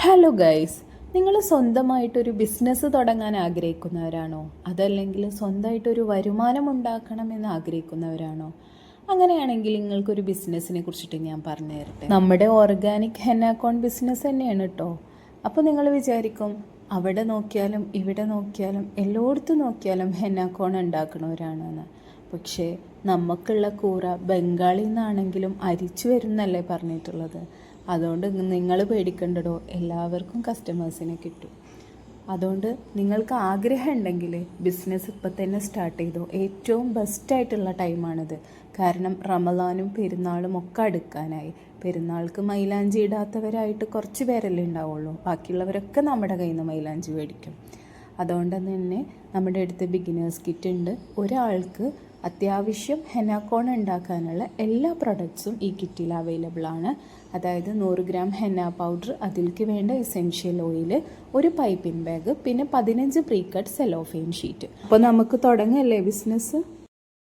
Hello guys, നിങ്ങൾ സ്വന്തമായിട്ടൊരു business തുടങ്ങാൻ ആഗ്രഹിക്കുന്നവരാണോ? അതല്ലെങ്കിൽ സ്വന്തമായിട്ടൊരു വരുമാനം ഉണ്ടാക്കണമെന്ന് ആഗ്രഹിക്കുന്നവരാണോ? അങ്ങനെയാണെങ്കിൽ നിങ്ങൾക്കൊരു ബിസിനസ്സിനെ കുറിച്ചിട്ട് ഞാൻ പറഞ്ഞു തരട്ടെ. നമ്മുടെ ഓർഗാനിക് ഹെന്നാക്കോൺ ബിസിനസ് തന്നെയാണ് കേട്ടോ. അപ്പോൾ നിങ്ങൾ വിചാരിക്കും, അവിടെ നോക്കിയാലും ഇവിടെ നോക്കിയാലും എല്ലായിടത്തും നോക്കിയാലും ഹെന്നാക്കോൺ ഉണ്ടാക്കണവരാണെന്ന്. പക്ഷേ നമുക്കുള്ള കൂറ ബംഗാളിൽ നിന്നാണെങ്കിലും അരിച്ചു വരുന്നല്ലേ പറഞ്ഞിട്ടുള്ളത്. അതുകൊണ്ട് നിങ്ങൾ പേടിക്കണ്ടടോ, എല്ലാവർക്കും കസ്റ്റമേഴ്സിനെ കിട്ടും. അതുകൊണ്ട് നിങ്ങൾക്ക് ആഗ്രഹം ഉണ്ടെങ്കിൽ ബിസിനസ് ഇപ്പം തന്നെ സ്റ്റാർട്ട് ചെയ്തോ. ഏറ്റവും ബെസ്റ്റായിട്ടുള്ള ടൈമാണിത്. കാരണം റമദാനും പെരുന്നാളും ഒക്കെ അടുക്കാനായി. പെരുന്നാൾക്ക് മൈലാഞ്ചി ഇടാത്തവരായിട്ട് കുറച്ച് പേരല്ലേ ഉണ്ടാവുള്ളൂ. ബാക്കിയുള്ളവരൊക്കെ നമ്മുടെ കയ്യിൽ നിന്ന് മൈലാഞ്ചി മേടിക്കും. അതുകൊണ്ട് തന്നെ നമ്മുടെ അടുത്ത് ബിഗിനേഴ്സ് കിറ്റ് ഉണ്ട്. ഒരാൾക്ക് അത്യാവശ്യം ഹെന്നാക്കോൺ ഉണ്ടാക്കാനുള്ള എല്ലാ പ്രൊഡക്ട്സും ഈ കിറ്റിൽ അവൈലബിൾ ആണ്. അതായത് 100 ഗ്രാം ഹെന്ന പൗഡർ, അതിലേക്ക് വേണ്ട എസെൻഷ്യൽ ഓയിൽ, ഒരു പൈപ്പിംഗ് ബാഗ്, പിന്നെ 15 പ്രീ കട്ട് സെലോഫെയിൻ ഷീറ്റ്. അപ്പോൾ നമുക്ക് തുടങ്ങല്ലേ ബിസിനസ്.